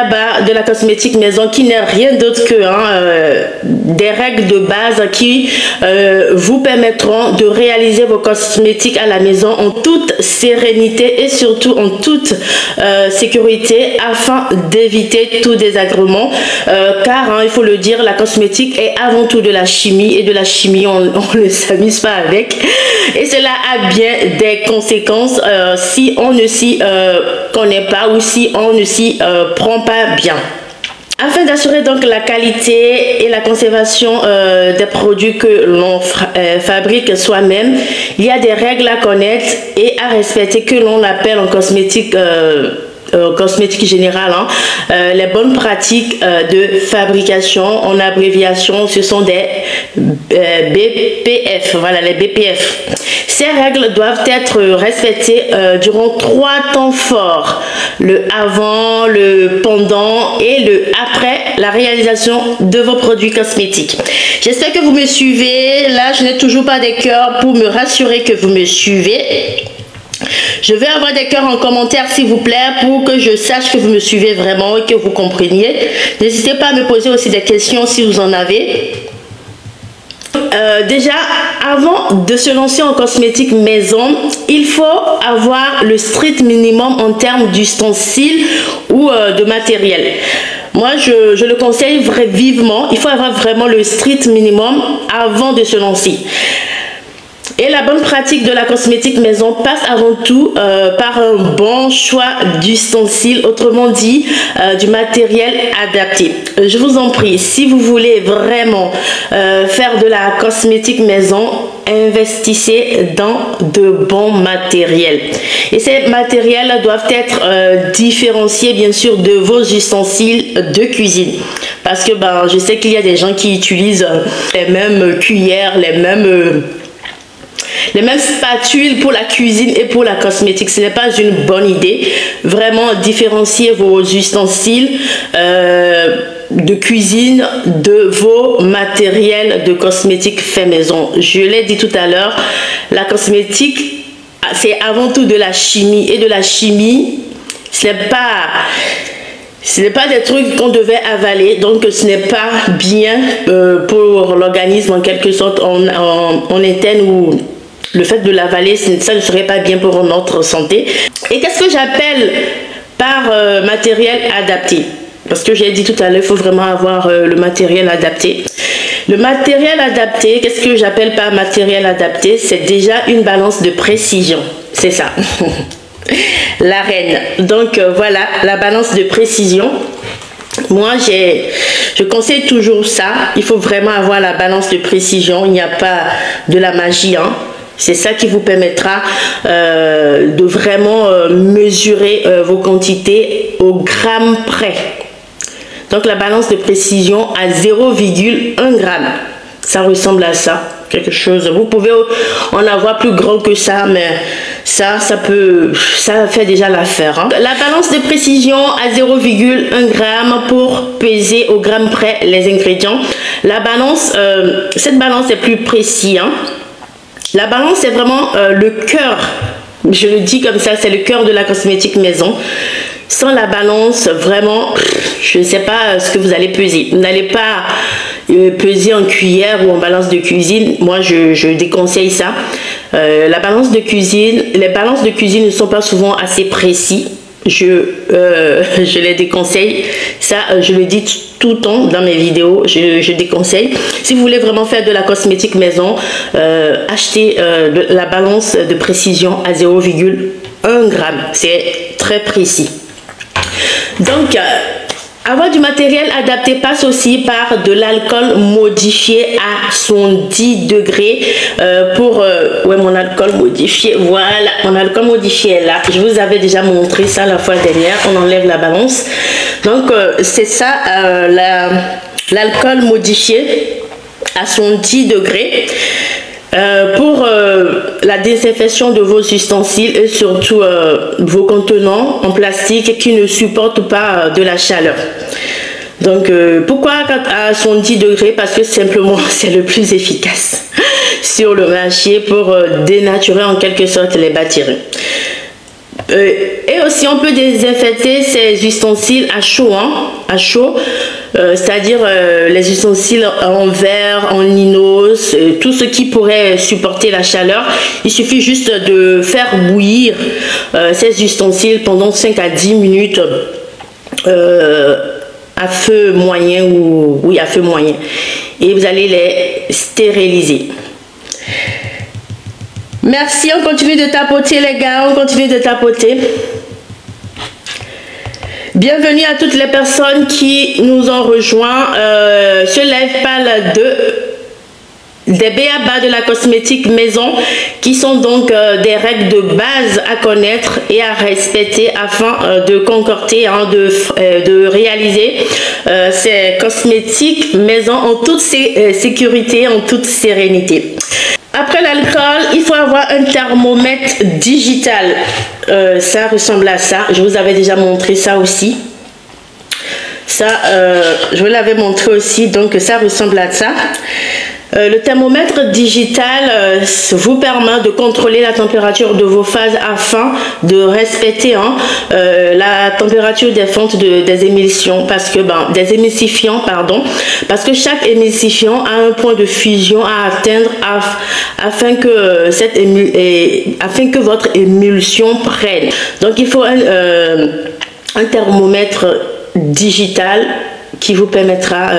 b.a.-ba de la cosmétique maison, qui n'est rien d'autre que des règles de base qui vous permettront de réaliser vos cosmétiques à la maison en toute sérénité et surtout en toute sécurité, afin d'éviter tout désagrément, car il faut le dire, la cosmétique est avant tout de la chimie, et de la chimie on ne s'amuse pas avec, et cela a bien des conséquences si on ne s'y connaît pas ou si on ne s'y prend pas bien. Afin d'assurer donc la qualité et la conservation des produits que l'on fabrique soi-même, il y a des règles à connaître et à respecter que l'on appelle en cosmétique générale, les bonnes pratiques de fabrication. En abréviation, ce sont des BPF. Voilà, les BPF. Ces règles doivent être respectées durant 3 temps forts: le avant, le pendant et le après la réalisation de vos produits cosmétiques. J'espère que vous me suivez. Là, je n'ai toujours pas des cœurs pour me rassurer que vous me suivez. Je vais avoir des cœurs en commentaire, s'il vous plaît, pour que je sache que vous me suivez vraiment et que vous compreniez. N'hésitez pas à me poser aussi des questions si vous en avez. Déjà, avant de se lancer en cosmétique maison, il faut avoir le strict minimum en termes d'ustensiles ou de matériel. Moi, je le conseille vivement. Il faut avoir vraiment le strict minimum avant de se lancer. Et la bonne pratique de la cosmétique maison passe avant tout par un bon choix d'ustensiles, autrement dit du matériel adapté. Je vous en prie, si vous voulez vraiment faire de la cosmétique maison, investissez dans de bons matériels. Et ces matériels doivent être différenciés bien sûr de vos ustensiles de cuisine. Parce que je sais qu'il y a des gens qui utilisent les mêmes cuillères, les mêmes spatules pour la cuisine et pour la cosmétique. Ce n'est pas une bonne idée. Vraiment, différencier vos ustensiles de cuisine de vos matériels de cosmétique fait maison. Je l'ai dit tout à l'heure, la cosmétique, c'est avant tout de la chimie. Et de la chimie, ce n'est pas des trucs qu'on devait avaler, donc ce n'est pas bien pour l'organisme en quelque sorte. On interne ou le fait de l'avaler, ça ne serait pas bien pour notre santé. Et qu'est-ce que j'appelle par matériel adapté? Parce que j'ai dit tout à l'heure, il faut vraiment avoir le matériel adapté. Le matériel adapté, qu'est-ce que j'appelle par matériel adapté? C'est déjà une balance de précision. C'est ça. La reine. Donc voilà, la balance de précision. Moi, je conseille toujours ça. Il faut vraiment avoir la balance de précision. Il n'y a pas de la magie, C'est ça qui vous permettra de vraiment mesurer vos quantités au gramme près. Donc la balance de précision à 0,1 gramme. Ça ressemble à ça. Quelque chose. Vous pouvez en avoir plus grand que ça, mais ça fait déjà l'affaire. La balance de précision à 0,1 gramme pour peser au gramme près les ingrédients. La balance, cette balance est plus précise. La balance, c'est vraiment le cœur. Je le dis comme ça, c'est le cœur de la cosmétique maison. Sans la balance, vraiment, je ne sais pas ce que vous allez peser. Vous n'allez pas peser en cuillère ou en balance de cuisine. Moi, je déconseille ça. Les balances de cuisine ne sont pas souvent assez précis. Je les déconseille. Ça, je le dis tout le temps dans mes vidéos. Je déconseille. Si vous voulez vraiment faire de la cosmétique maison, achetez la balance de précision à 0,1 gramme. C'est très précis. Donc, avoir du matériel adapté passe aussi par de l'alcool modifié à 70 degrés ouais, mon alcool modifié, voilà, mon alcool modifié est là. Je vous avais déjà montré ça la fois dernière. On enlève la balance. Donc, c'est ça, l'alcool modifié à 70 degrés. Pour la désinfection de vos ustensiles et surtout vos contenants en plastique qui ne supportent pas de la chaleur. Donc pourquoi à 70 degrés? Parce que simplement c'est le plus efficace sur le marché pour dénaturer en quelque sorte les bactéries. Et aussi on peut désinfecter ces ustensiles à chaud, c'est-à-dire les ustensiles en verre, en inox, tout ce qui pourrait supporter la chaleur. Il suffit juste de faire bouillir ces ustensiles pendant 5 à 10 minutes à feu moyen ou oui, à feu moyen, et vous allez les stériliser. Merci, on continue de tapoter les gars, on continue de tapoter. Bienvenue à toutes les personnes qui nous ont rejoints. Ce live parle des b.a.-ba de la cosmétique maison, qui sont donc des règles de base à connaître et à respecter afin de concocter, de réaliser ces cosmétiques maison en toute sécurité, en toute sérénité. Après l'alcool, il faut avoir un thermomètre digital. Ça ressemble à ça. Je vous avais déjà montré ça aussi. Ça, je vous l'avais montré aussi. Donc, ça ressemble à ça. Le thermomètre digital vous permet de contrôler la température de vos phases afin de respecter la température des fontes des émulsions, parce que des émulsifiants, pardon, parce que chaque émulsifiant a un point de fusion à atteindre afin que votre émulsion prenne. Donc il faut un thermomètre digital qui vous permettra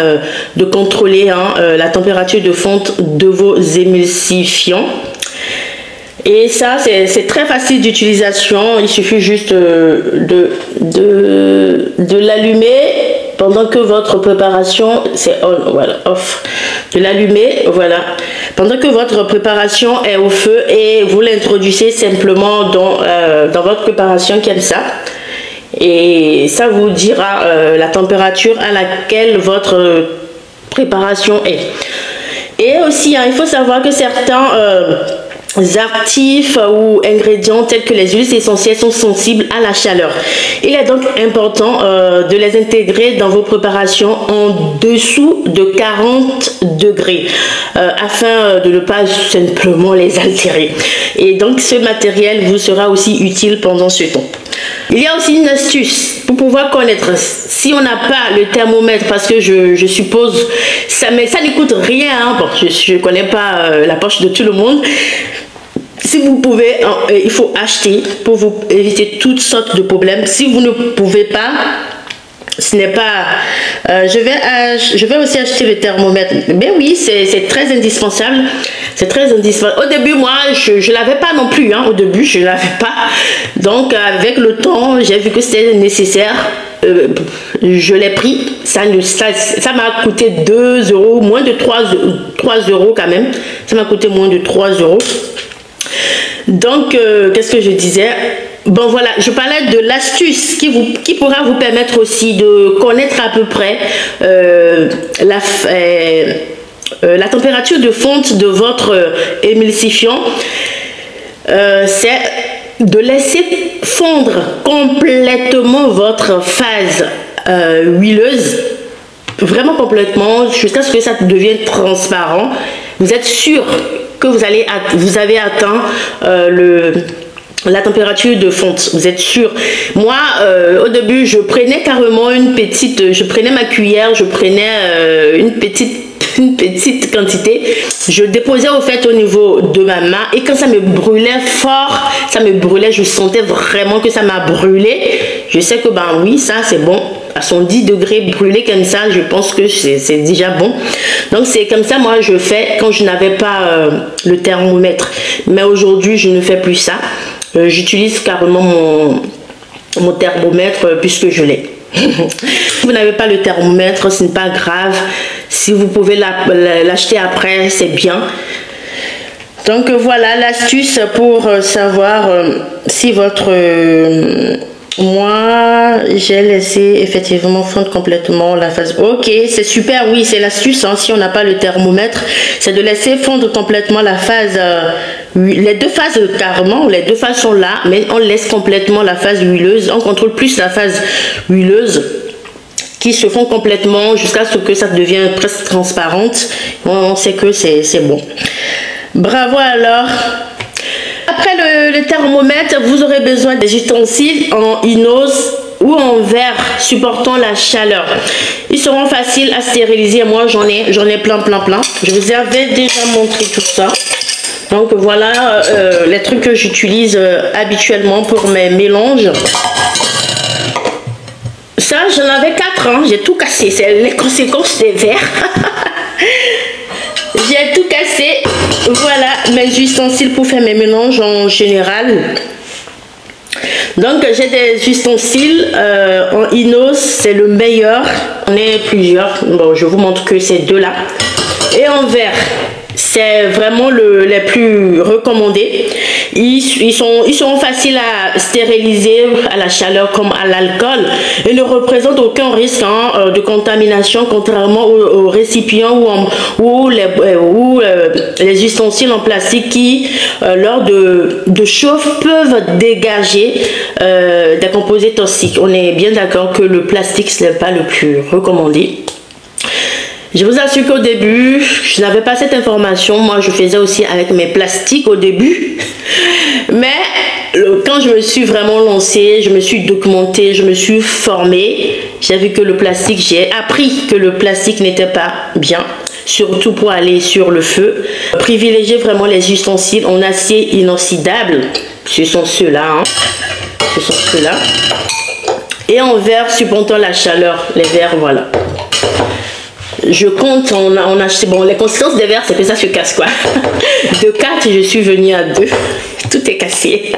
de contrôler la température de fonte de vos émulsifiants. Et ça, c'est très facile d'utilisation. Il suffit juste de l'allumer pendant que votre préparation, c'est on, voilà, off. De l'allumer, voilà. Pendant que votre préparation est au feu, et vous l'introduisez simplement dans votre préparation comme ça. Et ça vous dira la température à laquelle votre préparation est. Et aussi, il faut savoir que certains actifs ou ingrédients tels que les huiles essentielles sont sensibles à la chaleur. Il est donc important de les intégrer dans vos préparations en dessous de 40 degrés afin de ne pas simplement les altérer. Et donc ce matériel vous sera aussi utile pendant ce temps. Il y a aussi une astuce pour pouvoir connaître si on n'a pas le thermomètre, parce que je suppose ça, mais ça ne coûte rien, hein. Bon, je ne connais pas la poche de tout le monde. Si vous pouvez, il faut acheter pour vous éviter toutes sortes de problèmes. Si vous ne pouvez pas, ce n'est pas... je vais aussi acheter le thermomètre. Mais oui, c'est très indispensable. C'est très indispensable. Au début, moi, je ne l'avais pas non plus. Hein. Au début, je ne l'avais pas. Donc, avec le temps, j'ai vu que c'était nécessaire. Je l'ai pris. Ça m'a coûté 2 €, moins de 3 € quand même. Ça m'a coûté moins de 3 €. Donc, qu'est-ce que je disais? Bon, voilà, je parlais de l'astuce qui pourra vous permettre aussi de connaître à peu près la température de fonte de votre émulsifiant. C'est de laisser fondre complètement votre phase huileuse, vraiment complètement, jusqu'à ce que ça devienne transparent. Vous êtes sûr que vous avez atteint la température de fonte, vous êtes sûr? Moi, au début, je prenais carrément je prenais ma cuillère, je prenais une petite quantité, je déposais au fait au niveau de ma main, et quand ça me brûlait fort, je sentais vraiment que ça m'a brûlé. Je sais que oui, ça c'est bon. À son 10 degrés brûlé comme ça, je pense que c'est déjà bon. Donc c'est comme ça moi je fais quand je n'avais pas le thermomètre. Mais aujourd'hui je ne fais plus ça. J'utilise carrément mon thermomètre puisque je l'ai. Si vous n'avez pas le thermomètre, ce n'est pas grave. Si vous pouvez l'acheter après, c'est bien. Donc voilà l'astuce pour savoir si votre... moi, j'ai laissé effectivement fondre complètement la phase. Ok, c'est super, oui, c'est l'astuce. Hein, si on n'a pas le thermomètre, c'est de laisser fondre complètement la phase. Les deux phases, carrément, les deux phases sont là, mais on laisse complètement la phase huileuse. On contrôle plus la phase huileuse qui se fond complètement jusqu'à ce que ça devienne presque transparente. On sait que c'est bon. Bravo alors. Après le thermomètre, vous aurez besoin des ustensiles en inox ou en verre supportant la chaleur. Ils seront faciles à stériliser. Moi, j'en ai plein. Je vous avais déjà montré tout ça. Donc voilà les trucs que j'utilise habituellement pour mes mélanges. Ça, j'en avais 4, hein. J'ai tout cassé. C'est les conséquences des verres. J'ai tout cassé. Voilà mes ustensiles pour faire mes mélanges en général. Donc j'ai des ustensiles en inox, c'est le meilleur. On est plusieurs. Bon, je vous montre que ces deux là. Et en verre, c'est vraiment les plus recommandés. Ils sont faciles à stériliser à la chaleur comme à l'alcool et ne représentent aucun risque de contamination, contrairement aux récipients ou les ustensiles en plastique qui, lors de chauffe, peuvent dégager des composés toxiques. On est bien d'accord que le plastique, ce n'est pas le plus recommandé. Je vous assure qu'au début, je n'avais pas cette information. Moi, je faisais aussi avec mes plastiques au début. Mais quand je me suis vraiment lancée, je me suis documentée, je me suis formée, j'ai vu que le plastique, j'ai appris que le plastique n'était pas bien, surtout pour aller sur le feu. Privilégiez vraiment les ustensiles en acier inoxydable. Ce sont ceux-là. Hein. Ce sont ceux-là. Et en verre supportant la chaleur. Les verres, voilà. Je compte en acheter. Bon, les conséquences des verres, c'est que ça se casse quoi. De 4, je suis venue à 2. Tout est cassé.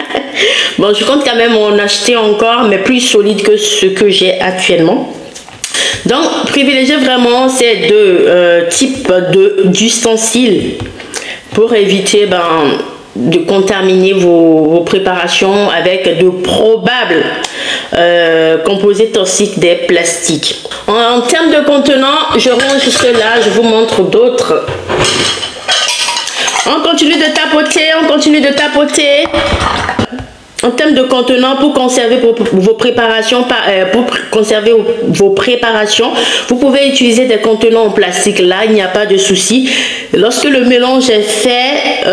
Bon, je compte quand même en acheter encore, mais plus solide que ce que j'ai actuellement. Donc, privilégiez vraiment ces deux types d'ustensiles pour éviter de contaminer vos préparations avec de probables composés toxiques des plastiques. En termes de contenants, je range cela, je vous montre d'autres. On continue de tapoter, En termes de contenants, pour conserver vos préparations, vous pouvez utiliser des contenants en plastique. Là, il n'y a pas de souci. Lorsque le mélange est fait,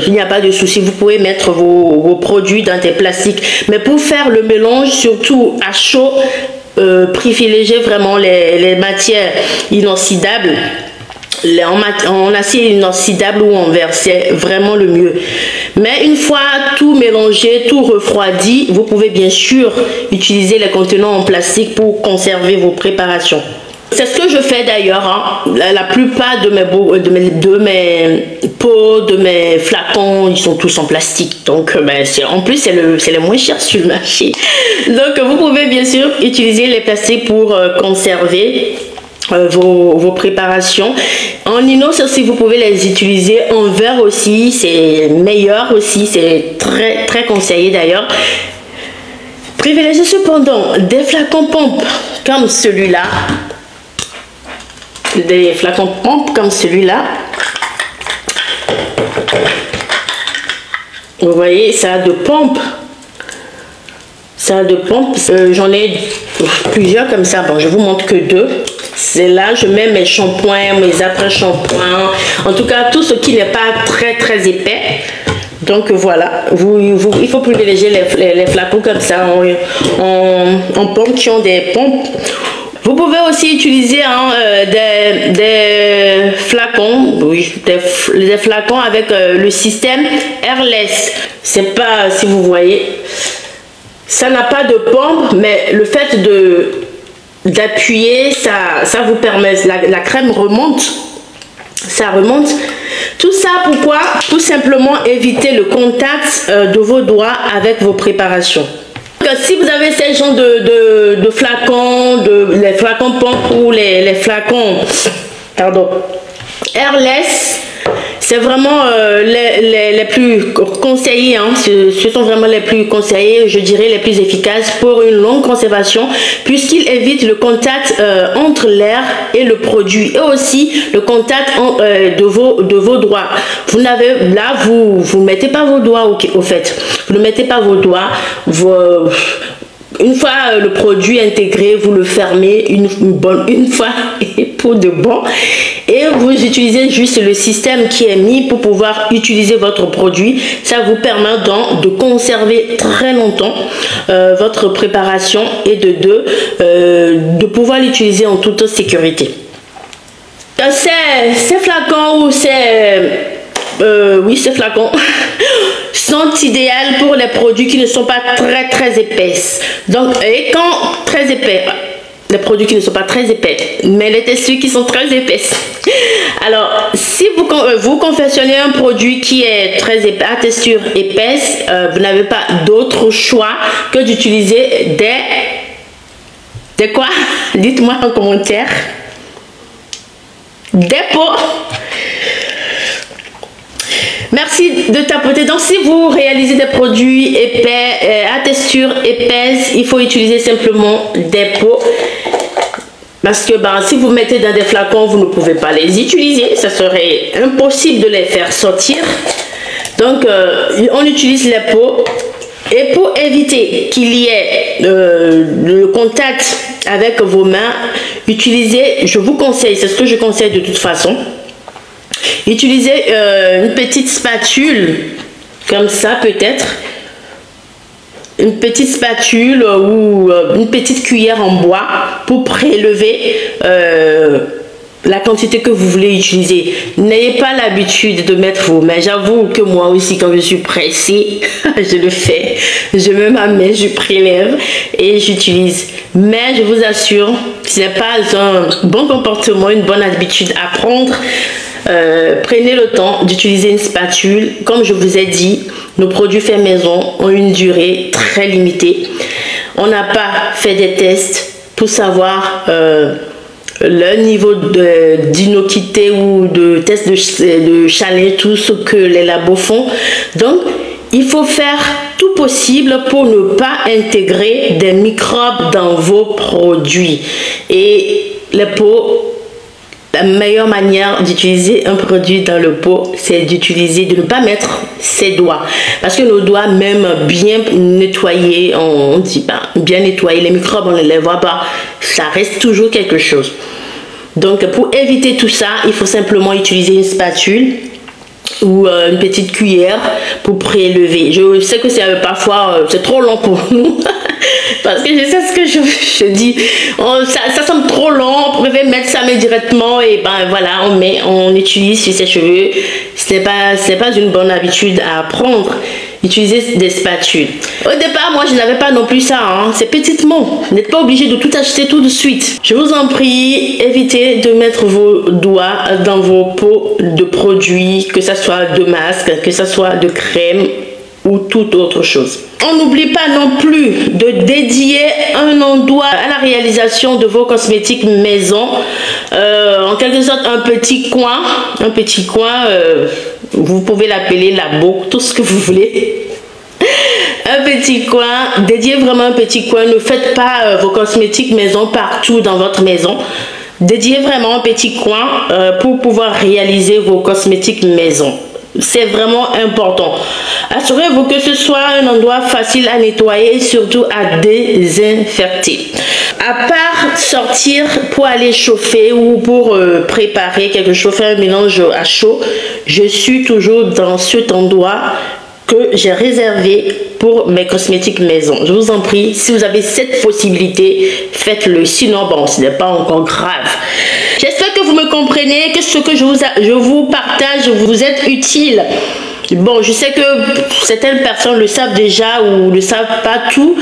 il n'y a pas de souci. Vous pouvez mettre vos produits dans des plastiques. Mais pour faire le mélange, surtout à chaud, privilégiez vraiment les matières inoxydables. En acier inoxydable ou en verre, c'est vraiment le mieux. Mais une fois tout mélangé, tout refroidi, vous pouvez bien sûr utiliser les contenants en plastique pour conserver vos préparations. C'est ce que je fais d'ailleurs. Hein. La plupart de mes pots, de mes flacons, ils sont tous en plastique. Donc, en plus, c'est le moins cher sur le marché. Donc, vous pouvez bien sûr utiliser les plastiques pour conserver vos préparations. En inox aussi, vous pouvez les utiliser. En verre aussi, c'est meilleur aussi. C'est très conseillé d'ailleurs. Privilégiez cependant des flacons pompes comme celui-là. Des flacons pompes comme celui-là. Vous voyez, ça a de pompe. Ça a de pompe. J'en ai plusieurs comme ça. Bon, je vous montre que 2. C'est là, je mets mes shampoings, mes après-shampoings. En tout cas, tout ce qui n'est pas très épais. Donc voilà, il faut privilégier les flacons comme ça en pompe qui ont des pompes. Vous pouvez aussi utiliser des flacons, des flacons avec le système airless. C'est pas, si vous voyez, ça n'a pas de pompe, mais le fait d'appuyer, ça vous permet, la crème remonte, ça remonte. Tout ça pourquoi? Tout simplement éviter le contact de vos doigts avec vos préparations. Donc, si vous avez ces genres de flacons, les flacons pompes ou les flacons airless, c'est vraiment les plus conseillés, hein. Ce sont vraiment les plus conseillés, je dirais les plus efficaces pour une longue conservation, puisqu'ils évitent le contact entre l'air et le produit, et aussi le contact de vos doigts. Vous mettez pas vos doigts au fait, vous ne mettez pas vos doigts, Une fois le produit intégré, vous le fermez une fois et pour de bon. Et vous utilisez juste le système qui est mis pour pouvoir utiliser votre produit. Ça vous permet donc de conserver très longtemps votre préparation et de pouvoir l'utiliser en toute sécurité. Ces flacons ou oui, ces flacons sont idéaux pour les produits qui ne sont pas très épaisses. Donc, et quand très épais, les produits qui ne sont pas très épais, mais les textures qui sont très épaisses. Alors, si vous confectionnez un produit qui est très épais, à texture épaisse, vous n'avez pas d'autre choix que d'utiliser des quoi? Dites-moi en commentaire. Des pots. Merci de tapoter. Donc, si vous réalisez des produits épais, à texture épaisse, il faut utiliser simplement des pots. Parce que si vous mettez dans des flacons, vous ne pouvez pas les utiliser. Ça serait impossible de les faire sortir. Donc, on utilise les pots. Et pour éviter qu'il y ait le contact avec vos mains, utilisez, je vous conseille, c'est ce que je conseille de toute façon, utilisez une petite spatule, comme ça peut-être, une petite spatule ou une petite cuillère en bois pour prélever la quantité que vous voulez utiliser. N'ayez pas l'habitude de mettre vos mains. J'avoue que moi aussi, quand je suis pressée, je le fais. Je mets ma main, je prélève et j'utilise. Mais je vous assure, ce n'est pas un bon comportement, une bonne habitude à prendre. Prenez le temps d'utiliser une spatule. Comme je vous ai dit, nos produits faits maison ont une durée très limitée. On n'a pas fait des tests pour savoir le niveau d'innocuité ou de test de chalet, tout ce que les labos font. Donc, il faut faire tout possible pour ne pas intégrer des microbes dans vos produits. Et les pots, la meilleure manière d'utiliser un produit dans le pot, c'est de ne pas mettre ses doigts. Parce que nos doigts, même bien nettoyés, on dit bien nettoyés, les microbes, on ne les voit pas. Ça reste toujours quelque chose. Donc, pour éviter tout ça, il faut simplement utiliser une spatule ou une petite cuillère pour prélever. Je sais que c'est parfois c'est trop long pour nous parce que je sais ce que je dis. Ça semble trop long. On pouvait mettre ça directement et voilà, on utilise sur ses cheveux. Ce n'est pas une bonne habitude à prendre. Utiliser des spatules. Au départ, moi, je n'avais pas non plus ça. C'est petitement. Vous n'êtes pas obligé de tout acheter tout de suite. Je vous en prie, évitez de mettre vos doigts dans vos pots de produits, que ce soit de masque, que ce soit de crème ou toute autre chose. On n'oublie pas non plus de dédier un endroit à la réalisation de vos cosmétiques maison. En quelque sorte, un petit coin. Vous pouvez l'appeler labo, tout ce que vous voulez. Un petit coin, dédiez vraiment un petit coin. Ne faites pas vos cosmétiques maison partout dans votre maison. Dédiez vraiment un petit coin pour pouvoir réaliser vos cosmétiques maison. C'est vraiment important. Assurez-vous que ce soit un endroit facile à nettoyer et surtout à désinfecter. À part sortir pour aller chauffer ou pour préparer quelque chose, faire un mélange à chaud, je suis toujours dans cet endroit que j'ai réservé pour mes cosmétiques maison. Je vous en prie, si vous avez cette possibilité, faites-le. Sinon, ce n'est pas encore grave. J'espère que vous me comprenez, que ce que je vous partage vous est utile. Bon, je sais que certaines personnes le savent déjà ou ne savent pas tout,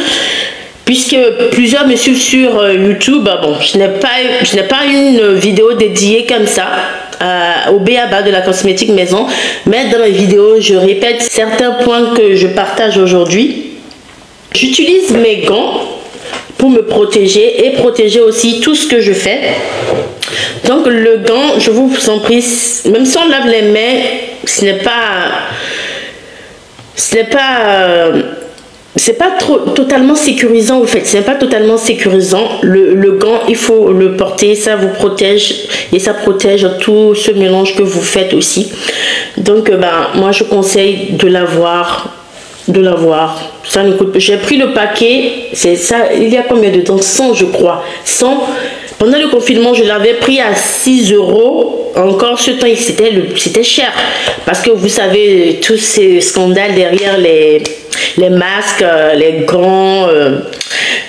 puisque plusieurs me suivent sur YouTube. Je n'ai pas une vidéo dédiée comme ça au b.a.-ba de la cosmétique maison, mais dans mes vidéos, je répète certains points que je partage aujourd'hui. J'utilise mes gants pour me protéger et protéger aussi tout ce que je fais. Donc le gant, je vous en prie, même si on lave les mains, c'est pas totalement sécurisant en fait. C'est pas totalement sécurisant. Le gant, il faut le porter, ça vous protège et ça protège tout ce mélange que vous faites aussi. Donc moi je conseille de l'avoir de l'avoir. Ça ne coûte pas. J'ai pris le paquet, c'est ça, il y a combien de temps? 100 je crois. 100. Pendant le confinement, je l'avais pris à 6 euros. Encore ce temps, c'était cher. Parce que vous savez, tous ces scandales derrière les masques, les gants,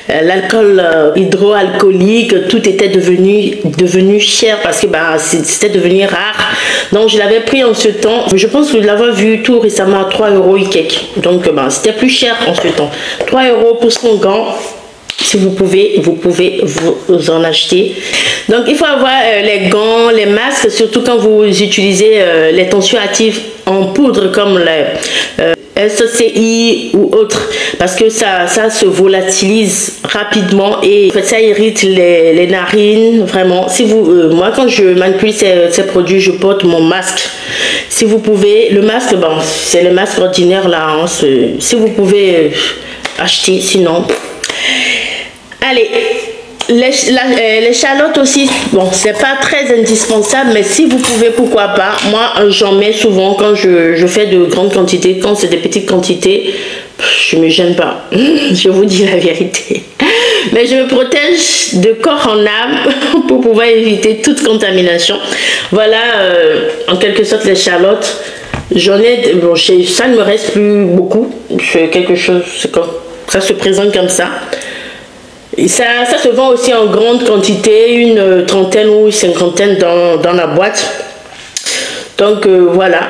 l'alcool hydroalcoolique, tout était devenu cher parce que bah, c'était devenu rare. Donc je l'avais pris en ce temps. Je pense que je l'avais vu tout récemment à 3 euros et quelques. Donc bah, c'était plus cher en ce temps. 3 euros pour son gant. Si vous pouvez vous en acheter. Donc il faut avoir les gants, les masques, surtout quand vous utilisez les tensioactifs en poudre comme les SCI ou autres, parce que ça se volatilise rapidement et en fait, ça irrite les narines vraiment. Si vous, moi quand je manipule ces produits, je porte mon masque. Si vous pouvez, le masque, bon, c'est le masque ordinaire là, hein, si vous pouvez acheter, sinon. Allez, l'échalote aussi, bon, c'est pas très indispensable, mais si vous pouvez, pourquoi pas. Moi, j'en mets souvent quand je fais de grandes quantités. Quand c'est des petites quantités, je me gêne pas. Je vous dis la vérité. Mais je me protège de corps en âme pour pouvoir éviter toute contamination. Voilà, en quelque sorte, l'échalote. J'en ai, bon, ça ne me reste plus beaucoup. C'est quelque chose, ça se présente comme ça. Et ça se vend aussi en grande quantité, une trentaine ou une cinquantaine dans la boîte. Donc voilà,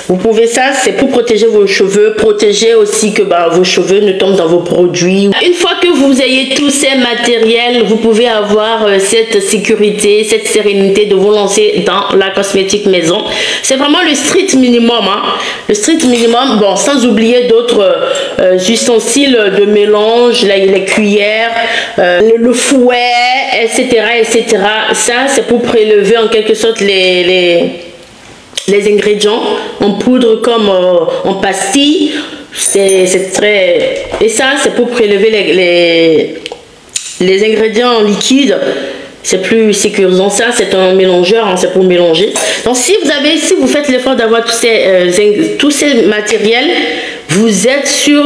vous pouvez, ça c'est pour protéger vos cheveux, protéger aussi que bah, vos cheveux ne tombent dans vos produits. Une fois que vous ayez tous ces matériels, vous pouvez avoir cette sécurité, cette sérénité de vous lancer dans la cosmétique maison. C'est vraiment le strict minimum, hein. Le strict minimum, bon, sans oublier d'autres ustensiles de mélange, les cuillères, le fouet, etc., etc. Ça c'est pour prélever en quelque sorte les ingrédients en poudre comme en pastille. C'est très, et ça c'est pour prélever les ingrédients en liquide. C'est plus sécurisant. Ça c'est un mélangeur, hein, c'est pour mélanger. Donc si vous faites l'effort d'avoir tous ces matériels, vous êtes sûr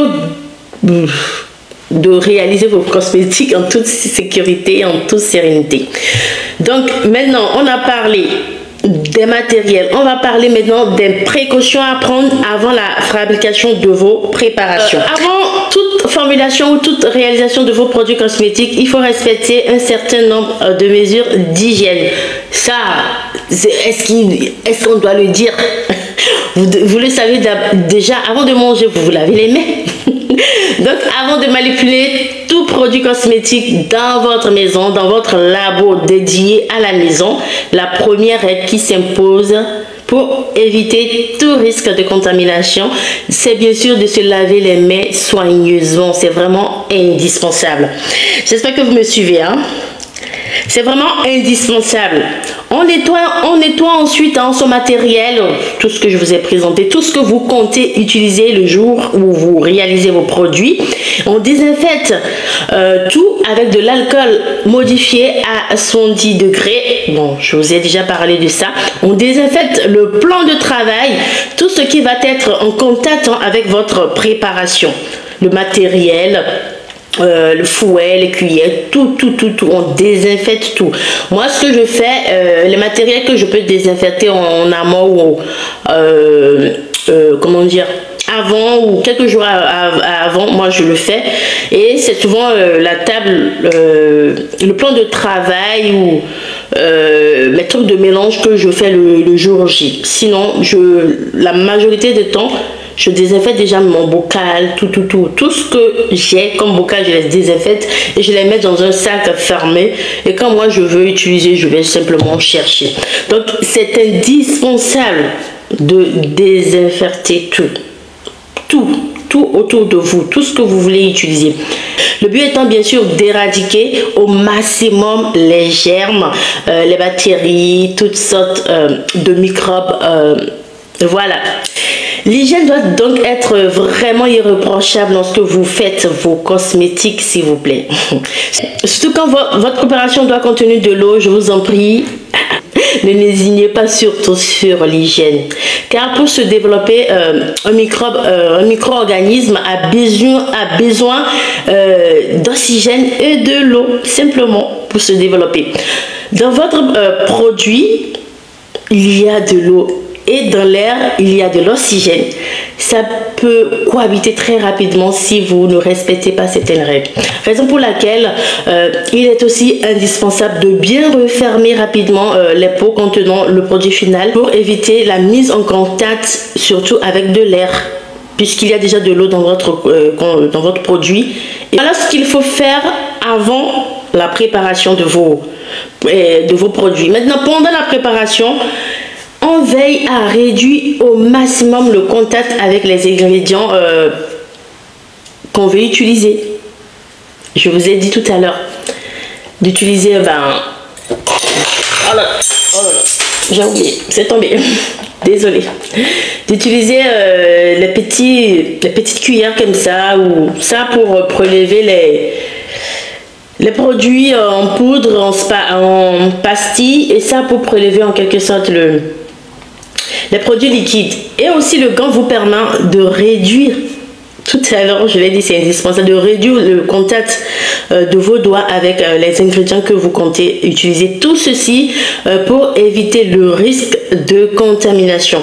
de réaliser vos cosmétiques en toute sécurité, en toute sérénité. Donc maintenant on a parlé des matériels, on va parler maintenant des précautions à prendre avant la fabrication de vos préparations. Avant toute formulation ou toute réalisation de vos produits cosmétiques, il faut respecter un certain nombre de mesures d'hygiène. Ça, est-ce qu'on doit le dire? Vous le savez déjà, avant de manger, vous lavez les mains. Donc avant de manipuler tout produit cosmétique dans votre maison, dans votre labo dédié à la maison, la première règle qui s'impose pour éviter tout risque de contamination, c'est bien sûr de se laver les mains soigneusement. C'est vraiment indispensable. J'espère que vous me suivez, hein? C'est vraiment indispensable. On nettoie ensuite son matériel, tout ce que je vous ai présenté, tout ce que vous comptez utiliser le jour où vous réalisez vos produits. On désinfecte tout avec de l'alcool modifié à 110 degrés. Bon, je vous ai déjà parlé de ça. On désinfecte le plan de travail, tout ce qui va être en contact avec votre préparation, le matériel, le fouet, les cuillères, tout, on désinfecte tout. Moi, ce que je fais, les matériels que je peux désinfecter en amont ou comment dire, avant ou quelques jours avant, moi je le fais. Et c'est souvent la table, le plan de travail ou mes trucs de mélange que je fais le jour J. Sinon, la majorité du temps, je désinfecte déjà mon bocal, tout ce que j'ai comme bocal, je les désinfecte et je les mets dans un sac fermé. Et quand moi je veux utiliser, je vais simplement chercher. Donc c'est indispensable de désinfecter tout autour de vous, tout ce que vous voulez utiliser. Le but étant bien sûr d'éradiquer au maximum les germes, les bactéries, toutes sortes de microbes. Voilà. L'hygiène doit donc être vraiment irréprochable lorsque vous faites vos cosmétiques, s'il vous plaît. Surtout quand votre préparation doit contenir de l'eau, je vous en prie. Ne lésinez pas surtout sur l'hygiène. Car pour se développer, un micro-organisme a besoin d'oxygène et de l'eau, simplement pour se développer. Dans votre produit, il y a de l'eau et dans l'air, il y a de l'oxygène. Ça peut cohabiter très rapidement si vous ne respectez pas certaines règles. Raison pour laquelle il est aussi indispensable de bien refermer rapidement les pots contenant le produit final pour éviter la mise en contact, surtout avec de l'air, puisqu'il y a déjà de l'eau dans votre produit. Et voilà ce qu'il faut faire avant la préparation de vos produits. Maintenant, pendant la préparation, on veille à réduire au maximum le contact avec les ingrédients qu'on veut utiliser. Je vous ai dit tout à l'heure d'utiliser, j'ai oublié, c'est tombé, désolé, d'utiliser les petites cuillères comme ça, ou ça pour prélever les produits en poudre, en pastille, et ça pour prélever en quelque sorte les produits liquides. Et aussi le gant vous permet de réduire, tout à l'heure je l'ai dit, c'est indispensable, de réduire le contact de vos doigts avec les ingrédients que vous comptez utiliser. Tout ceci pour éviter le risque de contamination.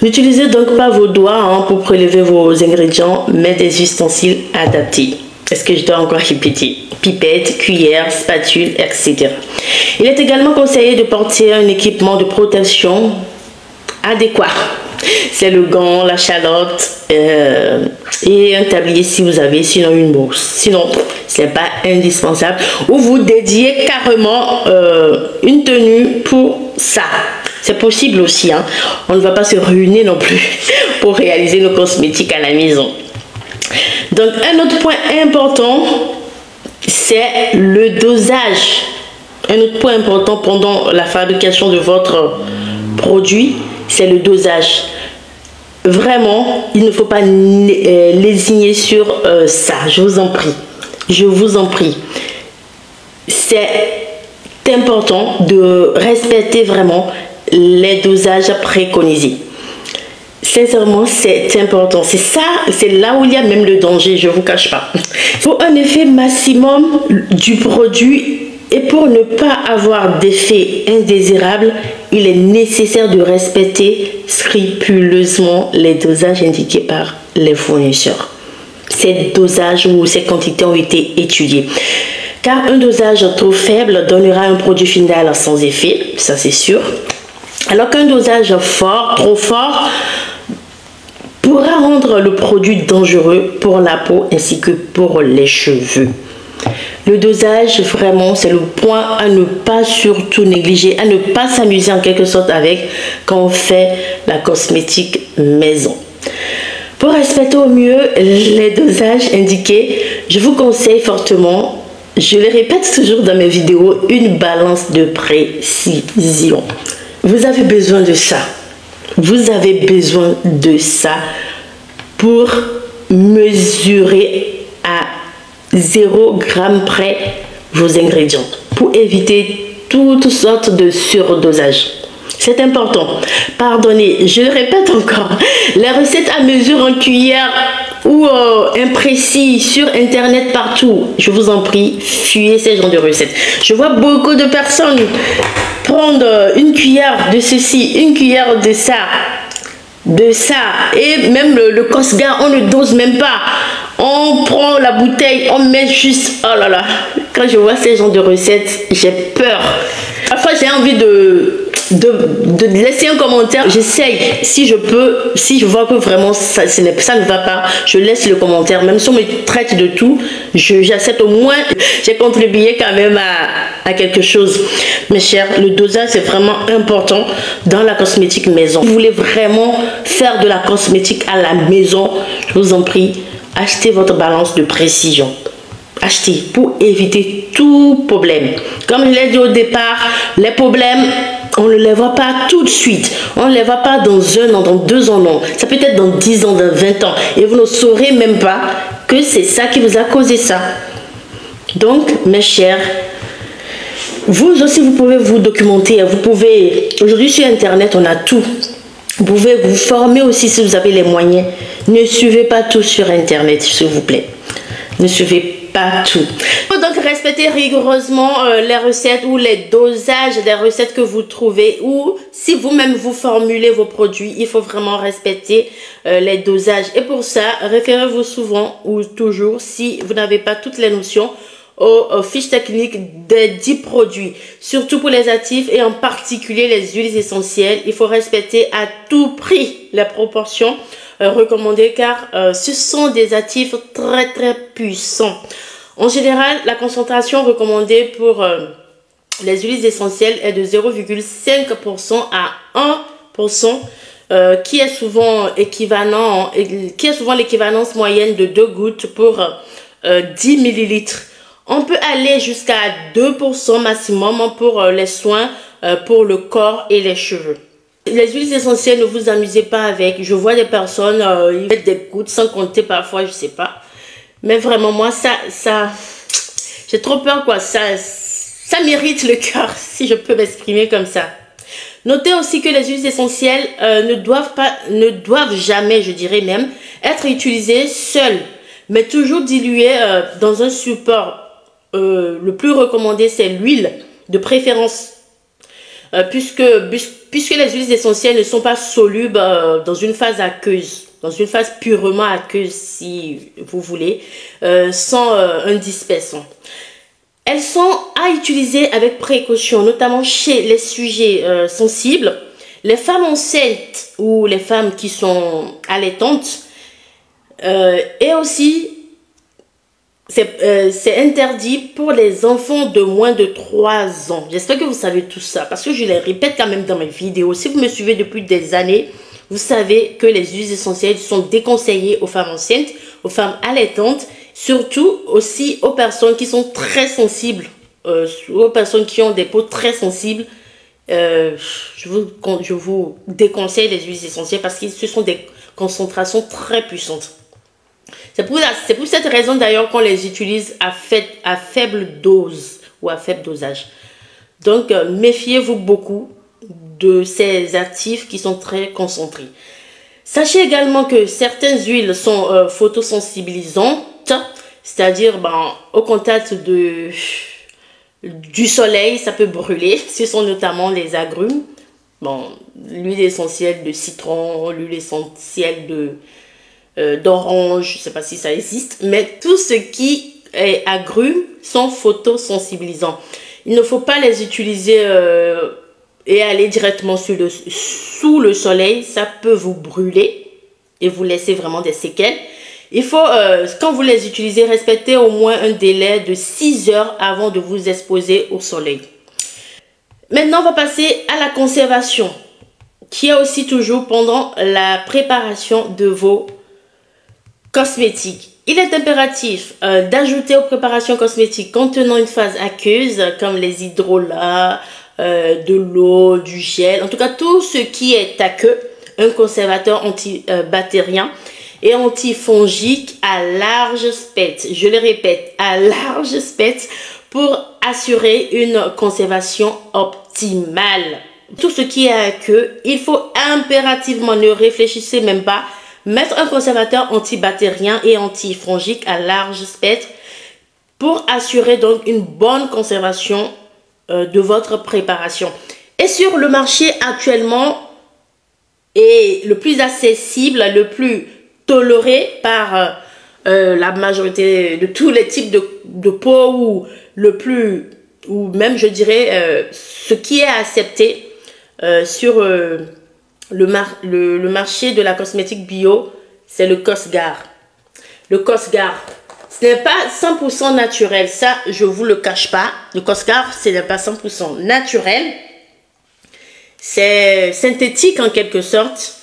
N'utilisez donc pas vos doigts pour prélever vos ingrédients, mais des ustensiles adaptés. Est-ce que je dois encore répéter? Pipette, cuillère, spatule, etc. Il est également conseillé de porter un équipement de protection adéquat. C'est le gant, la chalotte et un tablier si vous avez, sinon une bourse. Sinon, ce n'est pas indispensable. Ou vous dédiez carrément une tenue pour ça. C'est possible aussi. On ne va pas se ruiner non plus pour réaliser nos cosmétiques à la maison. Donc, un autre point important, c'est le dosage. Un autre point important pendant la fabrication de votre produit, c'est le dosage. Vraiment, il ne faut pas lésiner sur ça. Je vous en prie. Je vous en prie. C'est important de respecter vraiment les dosages préconisés. Sincèrement, c'est important. C'est ça, c'est là où il y a même le danger, je ne vous cache pas. Pour un effet maximum du produit et pour ne pas avoir d'effet indésirable, il est nécessaire de respecter scrupuleusement les dosages indiqués par les fournisseurs. Ces dosages ou ces quantités ont été étudiés. Car un dosage trop faible donnera un produit final sans effet, ça c'est sûr. Alors qu'un dosage trop fort, pourra rendre le produit dangereux pour la peau ainsi que pour les cheveux. Le dosage, vraiment, c'est le point à ne pas surtout négliger, à ne pas s'amuser en quelque sorte avec quand on fait la cosmétique maison. Pour respecter au mieux les dosages indiqués, je vous conseille fortement, je le répète toujours dans mes vidéos, une balance de précision. Vous avez besoin de ça. Vous avez besoin de ça pour mesurer à 0 g près vos ingrédients, pour éviter toutes sortes de surdosage. C'est important. Pardonnez, je le répète encore, les recettes à mesure en cuillère ou imprécis sur internet partout, je vous en prie, fuyez ces genres de recettes. Je vois beaucoup de personnes prendre une cuillère de ceci, une cuillère de ça, et même le Cosga, on ne dose même pas. On prend la bouteille, on met juste, oh là là, quand je vois ces genres de recettes, j'ai peur. Parfois j'ai envie de laisser un commentaire. J'essaye, si je peux, si je vois que vraiment ça ne va pas, je laisse le commentaire. Même si on me traite de tout, j'accepte. Au moins j'ai contribué quand même à quelque chose. Mes chers, le dosage c'est vraiment important dans la cosmétique maison. Si vous voulez vraiment faire de la cosmétique à la maison, je vous en prie, achetez votre balance de précision. Achetez pour éviter tout problème. Comme je l'ai dit au départ, les problèmes, on ne les voit pas tout de suite. On ne les voit pas dans 1 an, dans 2 ans, non. Ça peut être dans 10 ans, dans 20 ans. Et vous ne saurez même pas que c'est ça qui vous a causé ça. Donc, mes chers, Vous aussi, vous pouvez vous documenter. Vous pouvez, aujourd'hui sur Internet, on a tout. Vous pouvez vous former aussi si vous avez les moyens. Ne suivez pas tout sur Internet, s'il vous plaît. Ne suivez pas tout. Il faut donc respecter rigoureusement les recettes ou les dosages des recettes que vous trouvez. Ou si vous-même vous formulez vos produits, il faut vraiment respecter les dosages. Et pour ça, référez-vous souvent ou toujours, si vous n'avez pas toutes les notions, aux fiches techniques des 10 produits, surtout pour les actifs et en particulier les huiles essentielles. Il faut respecter à tout prix les proportions recommandées car ce sont des actifs très puissants. En général, la concentration recommandée pour les huiles essentielles est de 0,5% à 1%, qui est souvent l'équivalence moyenne de 2 gouttes pour 10 millilitres. On peut aller jusqu'à 2% maximum pour les soins pour le corps et les cheveux. Les huiles essentielles, ne vous amusez pas avec. Je vois des personnes, ils mettent des gouttes sans compter parfois, je sais pas. Mais vraiment, moi, ça j'ai trop peur, quoi. Ça m'irrite le cœur, si je peux m'exprimer comme ça. Notez aussi que les huiles essentielles ne doivent jamais, je dirais même, être utilisées seules, mais toujours diluées dans un support. Le plus recommandé, c'est l'huile, de préférence, puisque les huiles essentielles ne sont pas solubles dans une phase aqueuse, dans une phase purement aqueuse, si vous voulez, sans un dispersant. Elles sont à utiliser avec précaution, notamment chez les sujets sensibles, les femmes enceintes ou les femmes qui sont allaitantes, et aussi c'est interdit pour les enfants de moins de 3 ans. J'espère que vous savez tout ça, parce que je les répète quand même dans mes vidéos. Si vous me suivez depuis des années, vous savez que les huiles essentielles sont déconseillées aux femmes enceintes, aux femmes allaitantes, surtout aussi aux personnes qui sont très sensibles, aux personnes qui ont des peaux très sensibles. Je vous déconseille les huiles essentielles parce que ce sont des concentrations très puissantes. C'est pour cette raison d'ailleurs qu'on les utilise à faible dose ou à faible dosage. Donc, méfiez-vous beaucoup de ces actifs qui sont très concentrés. Sachez également que certaines huiles sont photosensibilisantes, c'est-à-dire au contact du soleil, ça peut brûler. Ce sont notamment les agrumes. L'huile essentielle de citron, l'huile essentielle d'orange, je ne sais pas si ça existe, mais tout ce qui est agrumes sont photosensibilisants. Il ne faut pas les utiliser et aller directement sous le soleil, ça peut vous brûler et vous laisser vraiment des séquelles. Il faut, quand vous les utilisez, respecter au moins un délai de 6 heures avant de vous exposer au soleil. Maintenant, on va passer à la conservation, qui est aussi toujours pendant la préparation de vos cosmétiques. Il est impératif d'ajouter aux préparations cosmétiques contenant une phase aqueuse, comme les hydrolats, de l'eau, du gel, en tout cas tout ce qui est aqueux, un conservateur antibactérien et antifongique à large spectre. Je le répète, à large spectre pour assurer une conservation optimale. Tout ce qui est aqueux, il faut impérativement, ne réfléchissez même pas, mettre un conservateur antibactérien et antifongique à large spectre pour assurer donc une bonne conservation de votre préparation. Et sur le marché actuellement, est le plus accessible, le plus toléré par la majorité de tous les types de peau, ou même je dirais ce qui est accepté sur le marché de la cosmétique bio, c'est le Cosgar. Le Cosgar, ce n'est pas 100% naturel, ça je vous le cache pas. Le Cosgar, ce n'est pas 100% naturel. C'est synthétique en quelque sorte,